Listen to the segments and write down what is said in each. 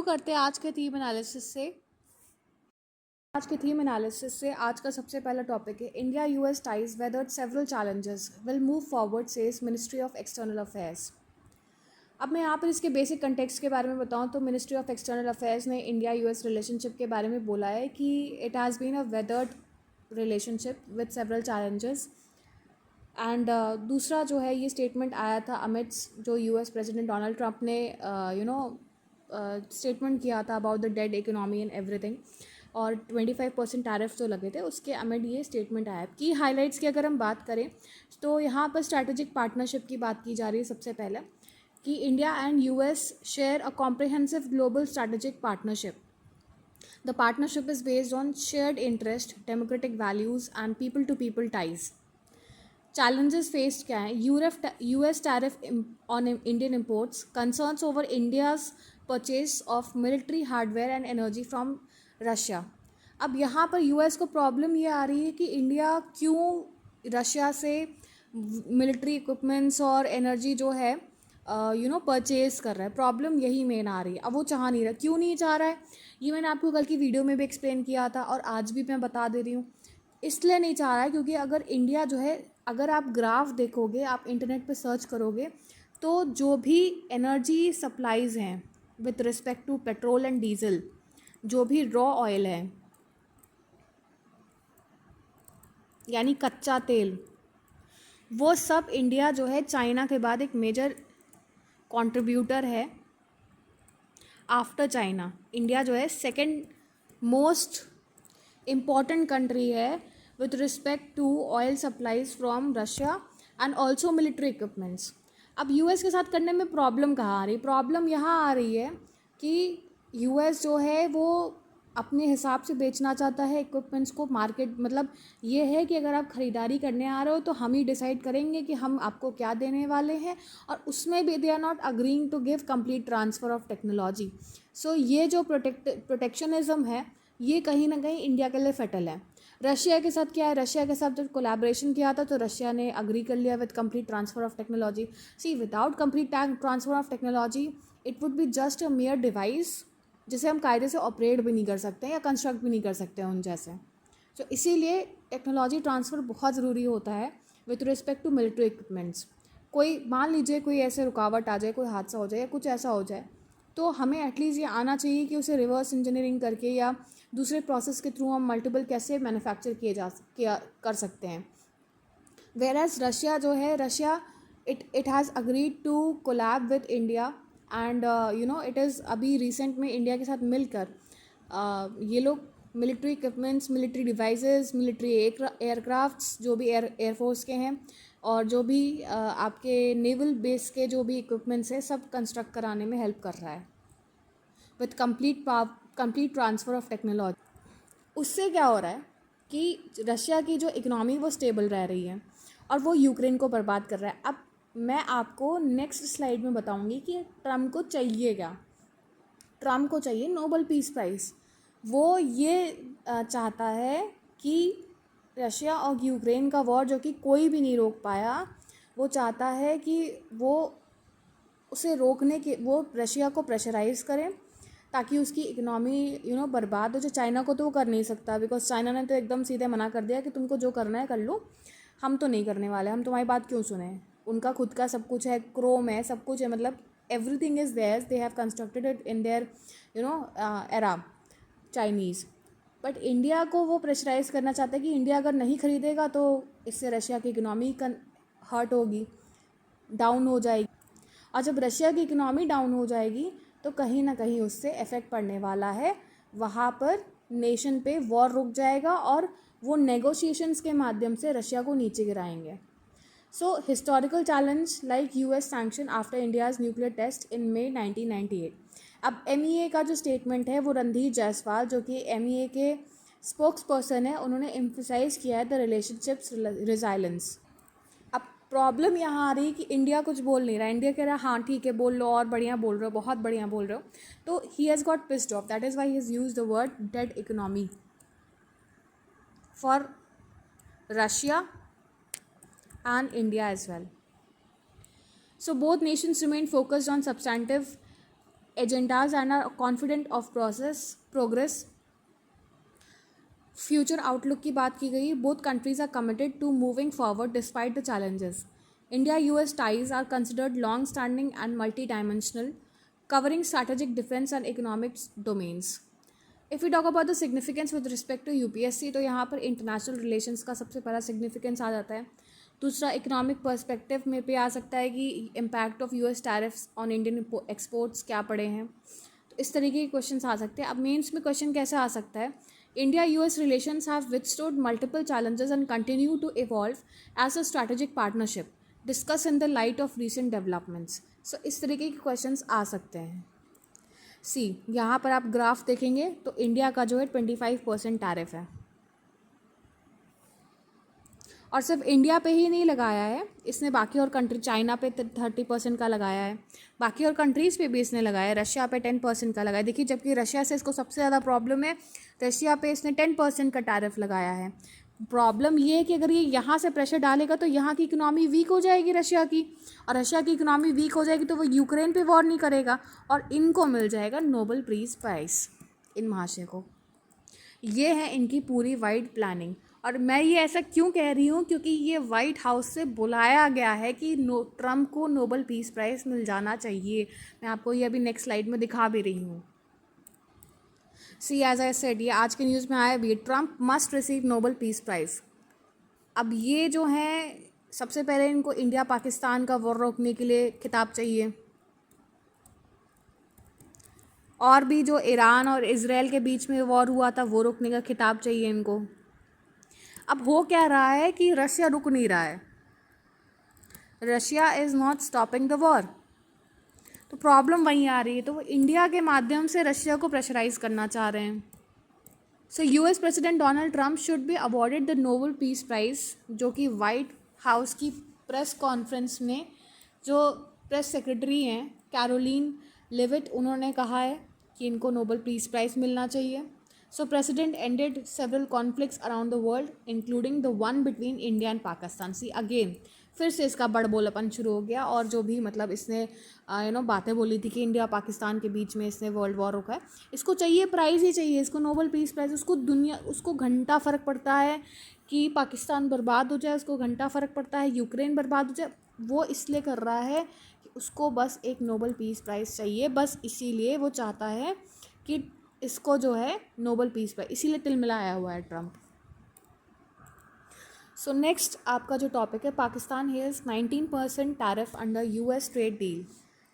शुरू करते हैं आज के थीम एनालिसिस से। आज का सबसे पहला टॉपिक है India US ties weathered several challenges will move forward says ministry of external affairs. अब मैं यहाँ पर इसके बेसिक कंटेक्स्ट के बारे में बताऊँ तो मिनिस्ट्री ऑफ एक्सटर्नल अफेयर्स ने इंडिया यूएस रिलेशनशिप के बारे में बोला है कि it has been a weathered relationship with several challenges. And दूसरा जो है ये स्टेटमेंट आया था अमिट्स जो यूएस प्रेसिडेंट डोनाल्ड ट्रंप ने स्टेटमेंट किया था about the dead economy and everything, और 25% टैरिफ जो लगे थे उसके अमिड ये स्टेटमेंट आया। की हाइलाइट्स की अगर हम बात करें तो यहाँ पर स्ट्रैटेजिक पार्टनरशिप की बात की जा रही है। सबसे पहले कि India and US share a comprehensive global strategic partnership. The partnership is based on shared interest, democratic values and people to people ties. Challenges faced क्या है? US tariff on Indian imports, concerns over India's purchase of military hardware and energy from Russia. अब यहाँ पर US को problem ये आ रही है कि इंडिया क्यों रशिया से मिलिट्री इक्विपमेंट्स और एनर्जी जो है परचेज कर रहा है। प्रॉब्लम यही मेन आ रही है। अब वो चाह नहीं रहा। क्यों नहीं चाह रहा है ये मैंने आपको कल की वीडियो में भी एक्सप्लेन किया था और आज भी मैं बता दे रही हूँ। इसलिए नहीं चाह रहा है क्योंकि अगर इंडिया जो है, अगर आप ग्राफ देखोगे, आप इंटरनेट पे सर्च करोगे तो जो भी एनर्जी सप्लाईज़ हैं with respect to petrol and diesel, जो भी रॉ ऑयल है यानी कच्चा तेल, वो सब इंडिया जो है चाइना के बाद एक मेजर कंट्रीब्यूटर है। आफ्टर चाइना इंडिया जो है सेकंड मोस्ट इम्पॉर्टेंट कंट्री है with respect to oil supplies from Russia and also military equipments। अब यूएस के साथ करने में प्रॉब्लम कहाँ आ रही? प्रॉब्लम यहाँ आ रही है कि यूएस जो है वो अपने हिसाब से बेचना चाहता है इक्विपमेंट्स को। मार्केट मतलब ये है कि अगर आप ख़रीदारी करने आ रहे हो तो हम ही डिसाइड करेंगे कि हम आपको क्या देने वाले हैं, और उसमें भी they are not agreeing to give complete transfer of technology. So ये जो प्रोटेक्शनिज्म है ये कहीं ना कहीं इंडिया के लिए फेटल है। रशिया के साथ क्या है? रशिया के साथ जब कोलैबोरेशन किया था तो रशिया ने अग्री कर लिया with complete transfer of technology. See without complete transfer of technology it would be just a mere device जिसे हम कायदे से ऑपरेट भी नहीं कर सकते या कंस्ट्रक्ट भी नहीं कर सकते उन जैसे। तो इसीलिए टेक्नोलॉजी ट्रांसफ़र बहुत ज़रूरी होता है with respect to military equipments. कोई मान लीजिए कोई ऐसे रुकावट आ जाए, कोई हादसा हो जाए या कुछ ऐसा हो जाए, तो हमें एटलीस्ट ये आना चाहिए कि उसे रिवर्स इंजीनियरिंग करके या दूसरे प्रोसेस के थ्रू हम मल्टीपल कैसे मैन्युफैक्चर कर सकते हैं। वेयर एज रशिया जो है, Russia it has agreed to collab with India and it is अभी रिसेंट में इंडिया के साथ मिलकर ये लोग military equipments, military devices, military aircrafts जो भी एयरफोर्स के हैं और जो भी आपके नेवल बेस के जो भी इक्विपमेंट्स हैं सब कंस्ट्रक्ट कराने में हेल्प कर रहा है with complete transfer of technology. उससे क्या हो रहा है कि रशिया की जो इकनॉमी वो स्टेबल रह रही है और वो यूक्रेन को बर्बाद कर रहा है। अब मैं आपको नेक्स्ट स्लाइड में बताऊंगी कि ट्रम्प को चाहिए क्या। ट्रम्प को चाहिए नोबेल पीस प्राइज़। वो ये चाहता है कि रशिया और यूक्रेन का वॉर जो कि कोई भी नहीं रोक पाया, वो चाहता है कि वो उसे रोकने के वो रशिया को प्रेशराइज़ करें ताकि उसकी इकनॉमी बर्बाद हो जाए। चाइना को तो वो कर नहीं सकता बिकॉज चाइना ने तो एकदम सीधे मना कर दिया कि तुमको जो करना है कर लो, हम तो नहीं करने वाले, हम तुम्हारी बात क्यों सुने। उनका खुद का सब कुछ है, क्रोम है, सब कुछ है, मतलब everything is theirs, they have constructed it in their era Chinese. But India को वो प्रेशराइज़ करना चाहता है कि इंडिया अगर नहीं खरीदेगा तो इससे रशिया की इकनॉमी हर्ट होगी, डाउन हो जाएगी, और जब रशिया की इकनॉमी डाउन हो जाएगी तो कहीं ना कहीं उससे इफ़ेक्ट पड़ने वाला है। वहाँ पर नेशन पे वॉर रुक जाएगा और वो नेगोशिएशंस के माध्यम से रशिया को नीचे गिराएंगे। So historical challenge like US sanction after India's nuclear test in May 1998। अब MEA का जो स्टेटमेंट है वो रणधीर जायसवाल जो कि MEA के स्पोक्स पर्सन है, उन्होंने एम्फसाइज़ किया है द रिलेशनशिप्स रिजाइलेंस। प्रॉब्लम यहाँ आ रही है कि इंडिया कुछ बोल नहीं रहा। इंडिया कह रहा है हाँ ठीक है बोल लो, और बढ़िया बोल रहे हो, बहुत बढ़िया बोल रहे हो। तो he has got pissed off, that is why he has use the word dead economy for Russia and India as well. So both nations remain focused on substantive agendas and are confident of progress. Future outlook की बात की गई, both countries are committed to moving forward despite the challenges. India US ties are considered long standing and multi dimensional, covering strategic defence and economics domains. If you talk about the significance with respect to UPSC, तो यहाँ पर international relations का सबसे पहला significance आ जाता है। दूसरा, economic perspective में पे आ सकता है कि impact of US tariffs on Indian exports क्या पड़े हैं। तो इस तरीके के क्वेश्चन आ सकते हैं। अब मेंस में क्वेश्चन कैसे आ सकता है, India US relations have withstood multiple challenges and continue to evolve as a strategic partnership, discuss in the light of recent developments. So इस तरीके के क्वेश्चन आ सकते हैं। सी, यहाँ पर आप ग्राफ देखेंगे तो इंडिया का जो है 25% टैरिफ है, और सिर्फ इंडिया पे ही नहीं लगाया है इसने, बाकी और कंट्री, चाइना पे 30% का लगाया है, बाकी और कंट्रीज़ पे भी इसने लगाया है, रशिया पे 10% का लगाया। देखिए, जबकि रशिया से इसको सबसे ज़्यादा प्रॉब्लम है, रशिया पे इसने 10% का टैरिफ लगाया है। प्रॉब्लम ये है कि अगर ये यहाँ से प्रेशर डालेगा तो यहाँ की इकोनॉमी वीक हो जाएगी रशिया की, और रशिया की इकोनॉमी वीक हो जाएगी तो वो यूक्रेन पे वॉर नहीं करेगा, और इनको मिल जाएगा नोबेल पीस प्राइज़, इन महाशय को। ये है इनकी पूरी वाइड प्लानिंग। और मैं ये ऐसा क्यों कह रही हूँ, क्योंकि ये वाइट हाउस से बुलाया गया है कि ट्रम्प को नोबेल पीस प्राइज़ मिल जाना चाहिए। मैं आपको ये अभी नेक्स्ट स्लाइड में दिखा भी रही हूँ। सी, एज आई सेड, ये आज के न्यूज़ में आया भी, Trump must receive Nobel peace prize. अब ये जो है, सबसे पहले इनको इंडिया पाकिस्तान का वॉर रोकने के लिए खिताब चाहिए, और भी जो ईरान और इजराइल के बीच में वॉर हुआ था वो रोकने का खिताब चाहिए इनको। अब हो क्या रहा है कि रशिया रुक नहीं रहा है, Russia is not stopping the war. तो प्रॉब्लम वहीं आ रही है, तो वो इंडिया के माध्यम से रशिया को प्रेशराइज करना चाह रहे हैं। सो US president Donald Trump should be awarded the Nobel peace prize, जो कि वाइट हाउस की प्रेस कॉन्फ्रेंस में जो प्रेस सेक्रेटरी हैं कैरोलिन लिविट, उन्होंने कहा है कि इनको नोबेल पीस प्राइज़ मिलना चाहिए। So president ended several conflicts around the world including the one between India and Pakistan. See, again फिर से इसका बड़बोलापन शुरू हो गया, और जो भी मतलब इसने बातें बोली थी कि इंडिया पाकिस्तान के बीच में इसने वर्ल्ड वॉर रोका है, इसको चाहिए प्राइज़ ही चाहिए, इसको नोबेल पीस प्राइज़। उसको घंटा फ़र्क पड़ता है कि पाकिस्तान बर्बाद हो जाए, उसको घंटा फ़र्क पड़ता है यूक्रेन बर्बाद हो जाए। वो इसलिए कर रहा है कि उसको बस एक नोबेल पीस प्राइज़ चाहिए, बस इसीलिए वो चाहता है कि इसको जो है नोबेल पीस प्राइज़, इसीलिए तिलमिलाया हुआ है ट्रम्प। सो नेक्स्ट आपका जो टॉपिक है, Pakistan has 19% tariff under US trade deal.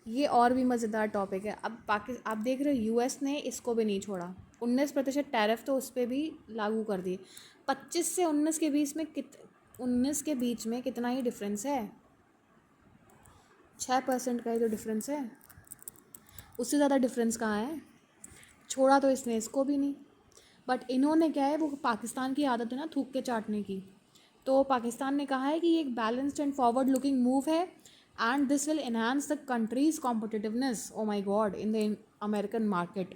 ये और भी मज़ेदार टॉपिक है। अब आप देख रहे हो यूएस ने इसको भी नहीं छोड़ा, 19% टैरिफ तो उस पर भी लागू कर दिए। 25 से 19 के बीच में 19 के बीच में कितना ही डिफरेंस है, 6% का ही तो डिफरेंस है, उससे ज़्यादा डिफरेंस कहाँ है। छोड़ा तो इसने इसको भी नहीं, बट इन्होंने क्या है, वो पाकिस्तान की आदत है ना थूक के चाटने की। तो पाकिस्तान ने कहा है कि ये एक balanced and forward looking move है, and this will enhance the country's competitiveness, oh my god, in the American market.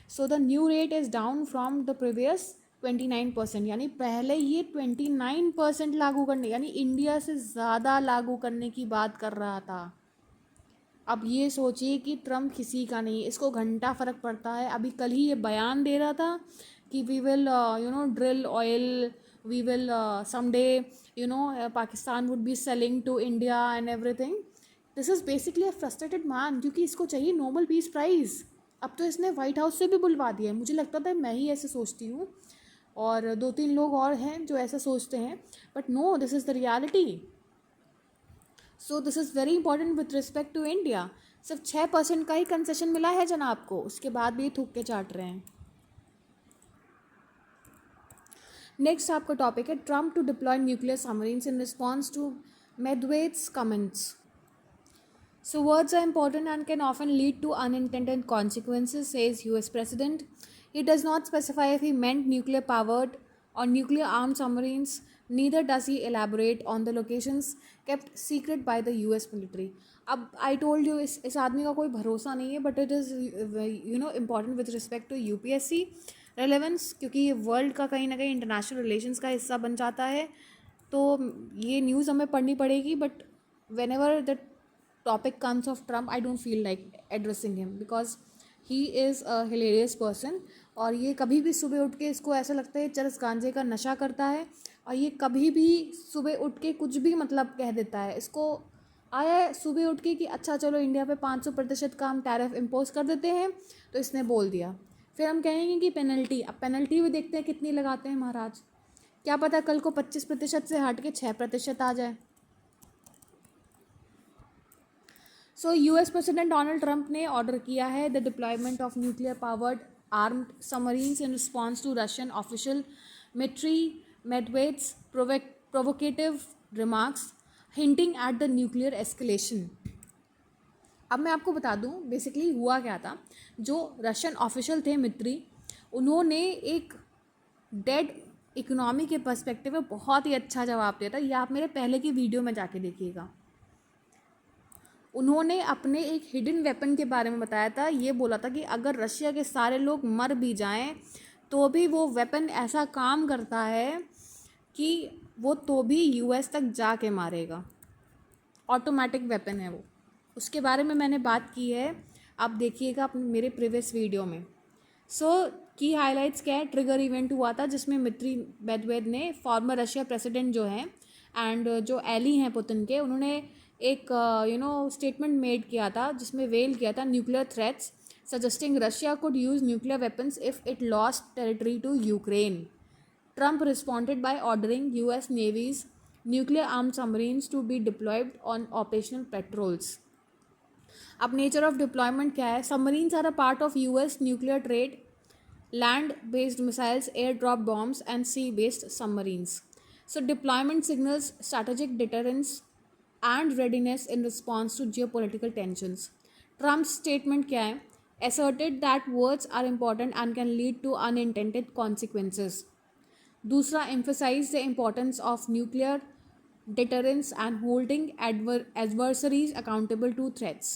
So the new rate is down from the previous 29%, यानी पहले ये 29% लागू करने, यानी इंडिया से ज़्यादा लागू करने की बात कर रहा था। अब ये सोचिए कि ट्रम्प किसी का नहीं, इसको घंटा फ़र्क पड़ता है। अभी कल ही ये बयान दे रहा था कि we will drill oil, we will someday Pakistan would be selling to India and everything. This is basically a frustrated man, क्योंकि इसको चाहिए नोबेल पीस प्राइज़। अब तो इसने वाइट हाउस से भी बुलवा दिया है। मुझे लगता था मैं ही ऐसे सोचती हूँ, और 2-3 लोग और हैं जो ऐसा सोचते हैं, but no, this is the reality. So this is very important with respect to India. सिर्फ 6% का ही कंसेशन मिला है जनाब को, उसके बाद भी थूक के चाट रहे हैं। नेक्स्ट आपका टॉपिक है, Trump to deploy nuclear submarines in response to Medvedev's comments. So words are important and can often lead to unintended consequences, says US President. He does not specify if he meant nuclear powered or nuclear armed submarines. Neither does he elaborate on the locations kept secret by the US military. अब I told you इस आदमी का कोई भरोसा नहीं है, but it is important with respect to UPSC relevance, क्योंकि ये वर्ल्ड का कहीं ना कहीं इंटरनेशनल रिलेशंस का हिस्सा बन जाता है। तो ये न्यूज़ हमें पढ़नी पड़ेगी, but whenever the topic comes of Trump, I don't feel like addressing him, because he is a hilarious person. और ये कभी भी सुबह उठ के, इसको ऐसा लगता है चरस गांजे का नशा करता है, और ये कभी भी सुबह उठ के कुछ भी मतलब कह देता है। इसको आया है सुबह उठ के कि अच्छा चलो इंडिया पे 500% का हम टैरिफ इम्पोज कर देते हैं, तो इसने बोल दिया। फिर हम कहेंगे कि पेनल्टी, अब पेनल्टी भी देखते हैं कितनी लगाते हैं महाराज, क्या पता कल को 25% से हट के 6% आ जाए। So US president Donald Trump ने ऑर्डर किया है the deployment of nuclear powered armed submarines in response to Russian official military Medvedev's provocative remarks hinting at the nuclear escalation. अब मैं आपको बता दूं बेसिकली हुआ क्या था। जो रशियन ऑफिशियल थे मित्री, उन्होंने एक डेड इकोनॉमी के पर्सपेक्टिव में बहुत ही अच्छा जवाब दिया था। ये आप मेरे पहले की वीडियो में जाके देखिएगा। उन्होंने अपने एक हिडन वेपन के बारे में बताया था। ये बोला था कि अगर रशिया के सारे लोग मर भी जाएं तो भी वो वेपन ऐसा काम करता है कि वो तो भी यूएस तक जाके मारेगा। ऑटोमेटिक वेपन है वो। उसके बारे में मैंने बात की है, आप देखिएगा अपने मेरे प्रीवियस वीडियो में। की हाइलाइट्स क्या है, ट्रिगर इवेंट हुआ था जिसमें मित्री मेदवेद ने, फॉर्मर रशिया प्रेसिडेंट जो हैं एंड जो एली हैं पुतिन के, उन्होंने एक स्टेटमेंट मेड किया था जिसमें वेल किया था nuclear threats suggesting Russia could use nuclear weapons if it lost territory to Ukraine. Trump responded by ordering US Navy's nuclear armed submarines to be deployed on operational patrols. अब nature of deployment क्या है? Submarines are a part of US nuclear trade, land based missiles, air drop bombs and sea based submarines. So deployment signals strategic deterrence and readiness in response to geopolitical tensions. Trump's statement क्या है? Asserted that words are important and can lead to unintended consequences. दूसरा, emphasize the importance of nuclear deterrence and holding adversaries accountable to threats.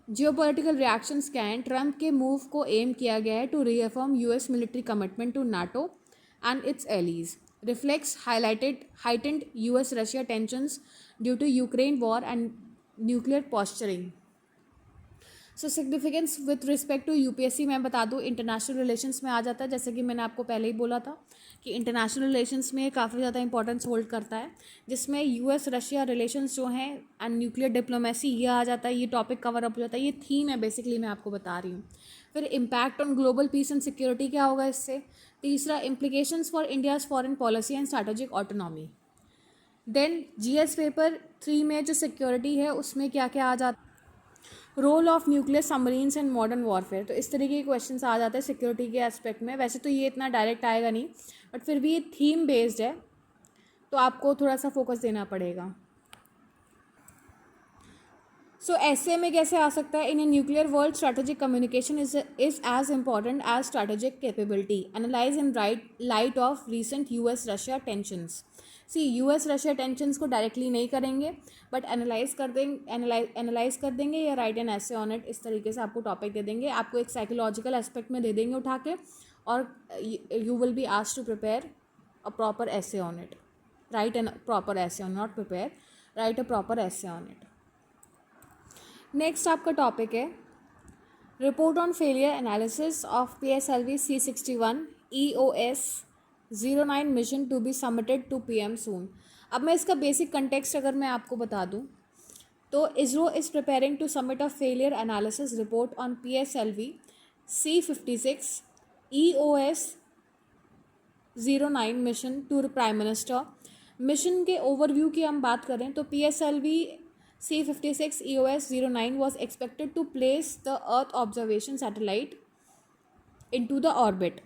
Geopolitical reactions क्या हैं? Trump के move को M किया गया है to reaffirm US military commitment to NATO and its allies, reflects heightened US Russia tensions due to Ukraine war and nuclear posturing. So significance with respect to UPSC मैं बता दूँ international relations में आ जाता है, जैसे कि मैंने आपको पहले ही बोला था कि इंटरनेशनल रिलेशंस में काफ़ी ज़्यादा इंपॉर्टेंस होल्ड करता है, जिसमें यूएस रशिया रिलेशंस जो हैं एंड न्यूक्लियर डिप्लोमेसी ये आ जाता है, ये टॉपिक कवर अप हो जाता है, ये थीम है बेसिकली मैं आपको बता रही हूँ। फिर impact on global peace and security क्या होगा इससे। तीसरा, implications for India's foreign policy and strategic autonomy. Then GS paper 3 में जो सिक्योरिटी है उसमें क्या क्या आ जाता है, role of nuclear submarines and modern warfare. तो इस तरीके के क्वेश्चंस आ जाते हैं सिक्योरिटी के एस्पेक्ट में। वैसे तो ये इतना डायरेक्ट आएगा नहीं, बट फिर भी ये थीम बेस्ड है तो आपको थोड़ा सा फोकस देना पड़ेगा। सो ऐसे में कैसे आ सकता है? In a nuclear world strategic communication is as important as strategic capability, analyse in light of recent US Russia tensions. US Russia tensions को डायरेक्टली नहीं करेंगे बट एनालाइज कर देंगे या write an essay on it, इस तरीके से आपको टॉपिक दे देंगे, आपको एक साइकोलॉजिकल एस्पेक्ट में दे देंगे उठा के, और you will be asked to prepare a proper essay on it, write an proper essay on, not prepare, write a proper essay on it. Next आपका टॉपिक है report on failure analysis of PSLV C61 EOS 09 mission to be submitted to PM soon. अब मैं इसका basic context अगर मैं आपको बता दूं तो ISRO is preparing to submit a failure analysis report on PSLV C56 EOS 09 mission to prime minister. Mission के ओवरव्यू की हम बात करें तो PSLV C56 EOS 09 was expected to place the Earth observation satellite into the orbit.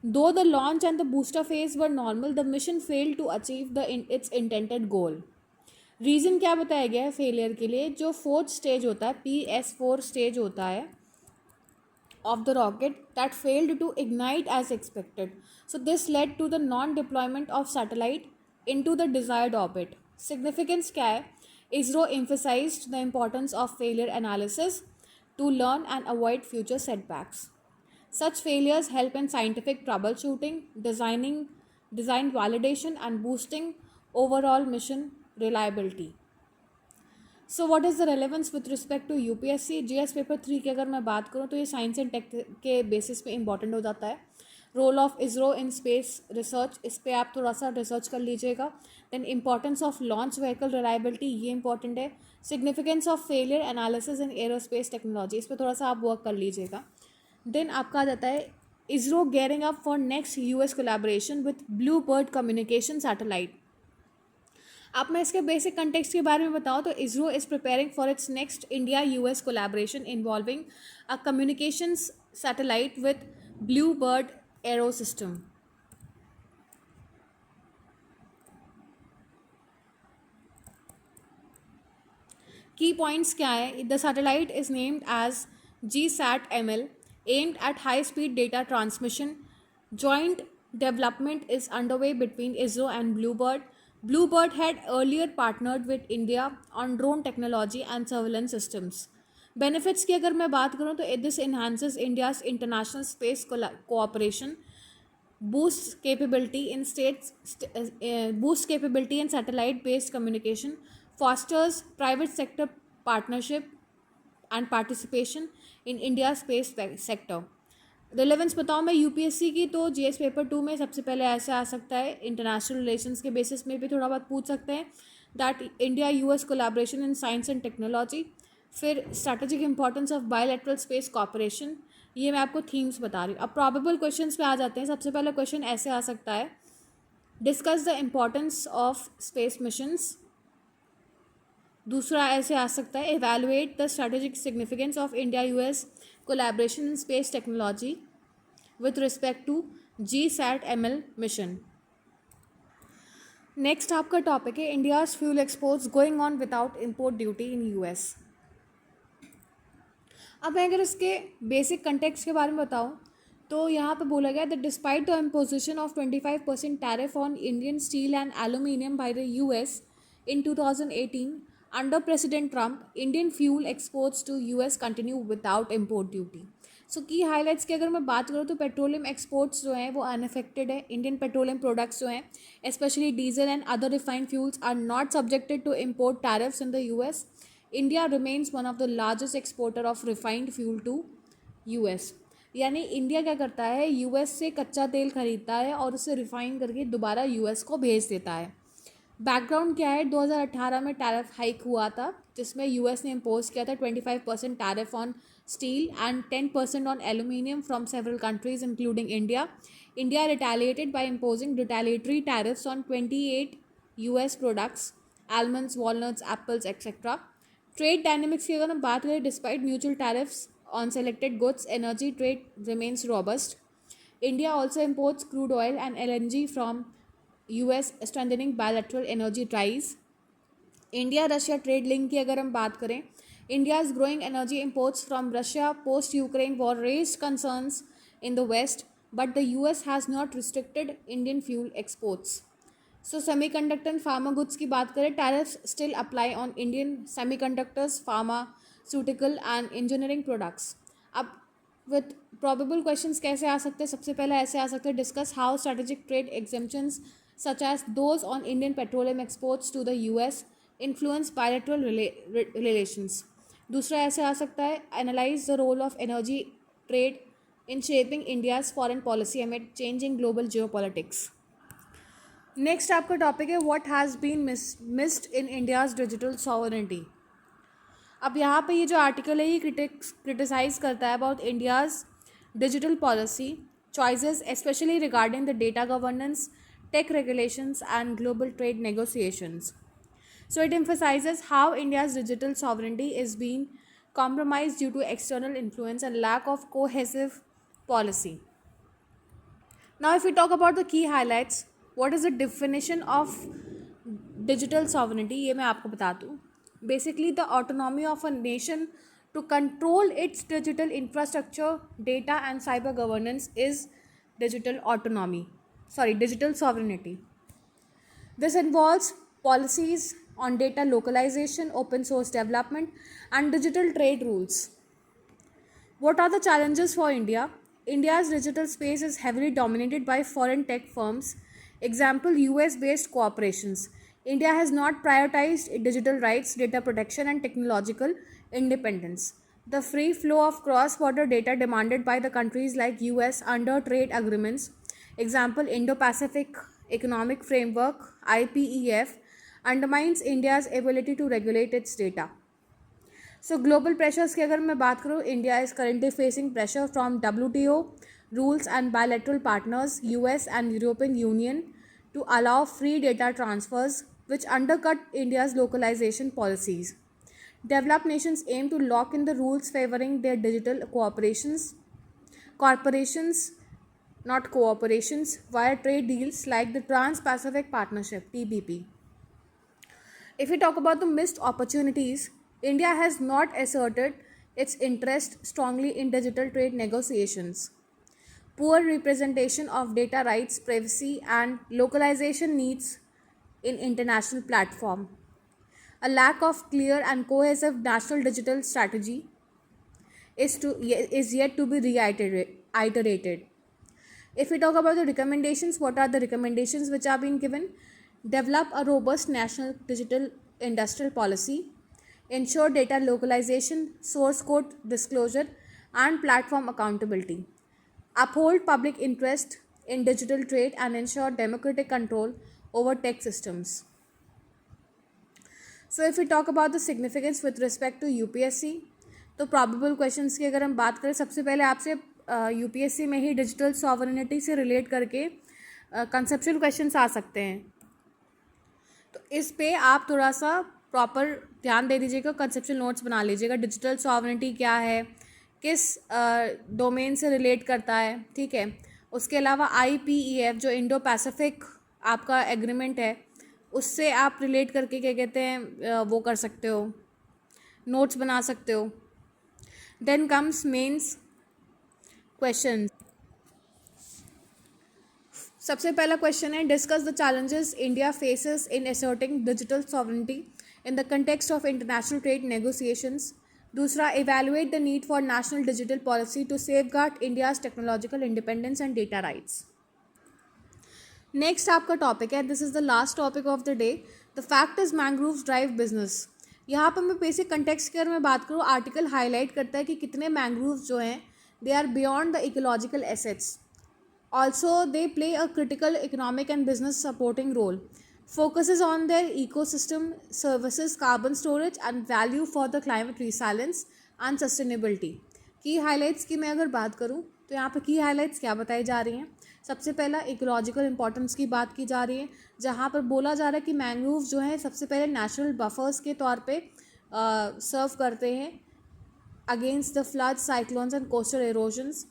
Though the launch and the booster phase were normal, the mission failed to achieve its intended goal. Reason क्या बताया गया है failure के लिए? जो fourth stage होता है, PS4 stage होता है of the rocket that failed to ignite as expected. So this led to the non-deployment of satellite into the desired orbit. Significance क्या है? ISRO emphasized the importance of failure analysis to learn and avoid future setbacks. Such failures help in scientific troubleshooting, design validation and boosting overall mission reliability. So what is the relevance with respect to UPSC? GS paper 3 की अगर मैं बात करूँ तो ये science and tech के basis पे important हो जाता है. Role of ISRO in space research, इस पर आप थोड़ा सा रिसर्च कर लीजिएगा. Then importance of launch vehicle reliability, ये इंपॉर्टेंट है. Significance of failure analysis in aerospace technology, इस पर थोड़ा सा आप वर्क कर लीजिएगा. देन आपका आ जाता है ISRO gearing up for next US collaboration with Blue bird communication satellite. अब मैं इसके बेसिक कंटेक्स्ट के बारे में बताऊँ तो ISRO is preparing for its next India US collaboration involving a communications satellite with Blue Bird Aero System. Key points क्या है? The satellite is named as GSAT-ML, aimed at high speed data transmission. Joint development is underway between ISRO and Bluebird. Bluebird had earlier partnered with India on drone technology and surveillance systems. Benefits की अगर मैं बात करूँ तो this enhances India's international space cooperation, boosts capability in satellite based communication, fosters private sector partnership and participation in India space sector. Relevance बताऊँ मैं UPSC की, तो जीएस पेपर 2 में सबसे पहले ऐसे आ सकता है, इंटरनेशनल रिलेशंस के बेसिस में भी थोड़ा बहुत पूछ सकते हैं, that India US collaboration in science and technology. फिर strategic importance of bilateral space cooperation, ये मैं आपको थीम्स बता रही हूँ. अब प्रॉबेबल क्वेश्चंस पे आ जाते हैं. सबसे पहला क्वेश्चन ऐसे आ सकता है, discuss the importance of space missions. दूसरा ऐसे आ सकता है, evaluate the strategic significance of India-US collaboration in space technology with respect to GSAT-ML mission. Next आपका टॉपिक है India's fuel exports going on without import duty in US. अब मैं अगर इसके बेसिक कंटेक्स्ट के बारे में बताऊँ तो यहाँ पे बोला गया that despite the imposition of 25% tariff on Indian steel and aluminium by the US in 2018, under President Trump, Indian fuel exports to US continue without import duty. सो की हाईलाइट्स की अगर मैं बात करूँ तो पेट्रोलियम एक्सपोर्ट्स जो हैं वो अनअफेक्टेड है. इंडियन पेट्रोलियम प्रोडक्ट्स जो हैं specially diesel and other refined fuels are not subjected to import tariffs in the US. India remains one of the largest exporter of refined fuel to US. यानी India क्या करता है, US से कच्चा तेल खरीदता है और उसे रिफाइन करके दोबारा यूएस को भेज देता है. बैकग्राउंड क्या है, 2018 में टैरिफ हाइक हुआ था जिसमें यूएस ने इम्पोज किया था 25% tariff on steel and 10% on aluminium from several countries including India. India retaliated by imposing retaliatory tariffs on 28 US products, almonds, walnuts, apples etcetera. Trade dynamics की अगर हम बात करें, despite mutual tariffs on selected goods, energy trade remains robust. India also imports crude oil and LNG from US, strengthening bilateral energy ties. India Russia trade link की अगर हम बात करें, India's growing energy imports from Russia post Ukraine war raised concerns in the west, but the US has not restricted Indian fuel exports. So semiconductor and pharma goods की बात करें, tariffs still apply on Indian semiconductors, pharmaceutical and engineering products. अब with probable questions कैसे आ सकते हैं, सबसे पहले ऐसे आ सकते हैं, discuss how strategic trade exemptions such as those on Indian petroleum exports to the US influence bilateral relations. दूसरा ऐसे आ सकता है, analyze the role of energy trade in shaping India's foreign policy amid changing global geopolitics. Next आपका topic है what has been missed in India's digital sovereignty. अब यहाँ पे ये जो आर्टिकल है ये क्रिटिसाइज करता है about India's digital policy choices specially regarding the data governance, tech regulations and global trade negotiations. So it emphasizes how India's digital sovereignty is being compromised due to external influence and lack of cohesive policy. Now if we talk about the key highlights, what is the definition of digital sovereignty, ये मैं आपको बता दूँ. Basically the autonomy of a nation to control its digital infrastructure, data and cyber governance is digital sovereignty. This involves policies on data localization, open source development, and digital trade rules. What are the challenges for India? India's digital space is heavily dominated by foreign tech firms. Example, US-based corporations. India has not prioritized digital rights, data protection, and technological independence. The free flow of cross-border data demanded by the countries like US under trade agreements, example Indo-Pacific Economic Framework (IPEF), undermines India's ability to regulate its data. So global pressures की अगर मैं बात करूँ, India is currently facing pressure from WTO rules and bilateral partners, US and European Union, to allow free data transfers, which undercut India's localization policies. Developed nations aim to lock in the rules favoring their digital corporations, not cooperations, via trade deals like the Trans-Pacific Partnership (TPP). If we talk about the missed opportunities, India has not asserted its interest strongly in digital trade negotiations. Poor representation of data rights, privacy, and localization needs in international platform. A lack of clear and cohesive national digital strategy is yet to be reiterated. If we talk about the recommendations, what are the recommendations which are being given? Develop a robust national digital industrial policy, ensure data localization, source code disclosure, and platform accountability. Uphold public interest in digital trade and ensure democratic control over tech systems. So if we talk about the significance with respect to UPSC, तो probable questions की अगर हम बात करें, सबसे पहले आपसे UPSC में ही डिजिटल सॉवरेनिटी से रिलेट करके कंसेप्चुअल क्वेश्चंस आ सकते हैं. तो इस पे आप थोड़ा सा प्रॉपर ध्यान दे दीजिएगा, कंसेप्चुअल नोट्स बना लीजिएगा. डिजिटल सॉवरेनिटी क्या है, किस डोमेन से रिलेट करता है, ठीक है. उसके अलावा IPEF जो इंडो पैसिफिक आपका एग्रीमेंट है, उससे आप रिलेट करके क्या कहते हैं वो कर सकते हो, नोट्स बना सकते हो. Then comes mains question. सबसे पहला क्वेश्चन है, discuss the challenges India faces in asserting digital sovereignty in the context of international trade negotiations. दूसरा, evaluate the need for national digital policy to safeguard India's technological independence and data rights. Next आपका topic है, this is the last topic of the day, the fact is mangroves drive business. यहाँ पर मैं basic context की अगर मैं बात करूँ, आर्टिकल हाईलाइट करता है कि कितने मैंग्रोव्स जो हैं they are beyond the ecological assets. Also, they play a critical economic and business supporting role. Focuses on their ecosystem, services, carbon storage, and value for the climate resilience and sustainability. Key highlights की मैं अगर बात करूँ तो यहाँ पे key highlights क्या बताई जा रही हैं. सबसे पहला इकोलॉजिकल इंपॉर्टेंस की बात की जा रही है, जहाँ पर बोला जा रहा है कि मैंग्रोव जो है सबसे पहले नेचुरल बफर्स के तौर पे सर्व करते हैं against the flood, cyclones and coastal erosions.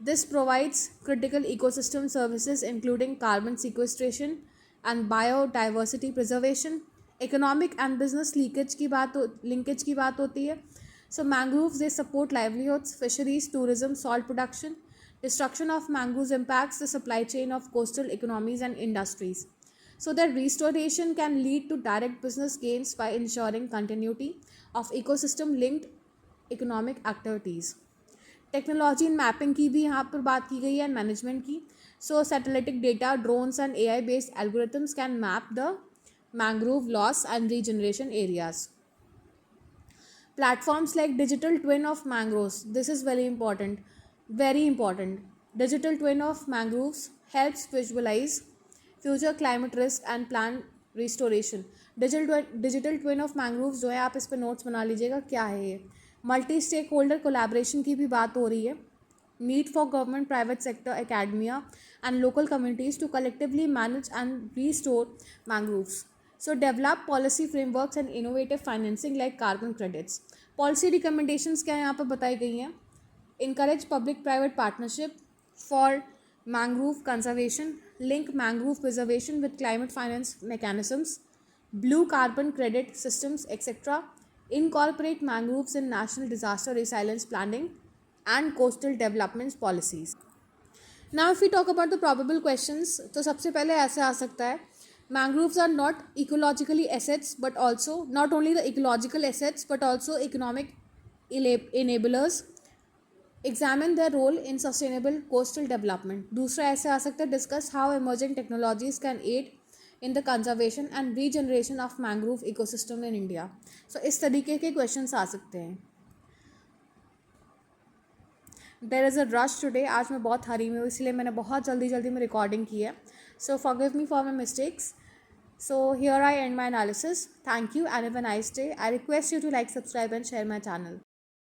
This provides critical ecosystem services including carbon sequestration and biodiversity preservation. Economic and business linkage की बात होती है. So mangroves, they support livelihoods, fisheries, tourism, salt production. Destruction of mangroves impacts the supply chain of coastal economies and industries. So their restoration can lead to direct business gains by ensuring continuity of ecosystem linked economic activities. Technology in mapping की भी यहाँ पर बात की गई है, management की. So satellitic data, drones and AI based algorithms can map the mangrove loss and regeneration areas. Platforms like digital twin of mangroves, this is very important. Digital twin of mangroves helps visualize future climate risk and plan restoration. Digital twin of mangroves जो है, आप इस पर notes बना लीजिएगा क्या है ये. मल्टी स्टेक होल्डर कोलैबोरेशन की भी बात हो रही है. Need for government, private sector, academia and local communities to collectively manage and restore mangroves. So develop policy frameworks and innovative financing like carbon credits. Policy recommendations क्या यहाँ पर बताई गई हैं. encourage public private partnership for mangrove conservation, link mangrove preservation with climate finance mechanisms, blue carbon credit systems, etc. Incorporate mangroves in national disaster resilience planning and coastal development policies. Now if we talk about the probable questions, तो सबसे पहले ऐसे आ सकता है, mangroves are not ecologically assets but also not only the ecological assets but also economic enablers. Examine their role in sustainable coastal development. दूसरा ऐसे आ सकता है, discuss how emerging technologies can aid in the conservation and regeneration of mangrove ecosystem in India. So इस तरीके के questions आ सकते हैं। There is a rush today, आज मैं बहुत हरी में हूँ, इसलिए मैंने बहुत जल्दी जल्दी में रिकॉर्डिंग की है। So forgive me for my mistakes. So here I end my analysis. Thank you and have a nice day. I request you to like, subscribe and share my channel.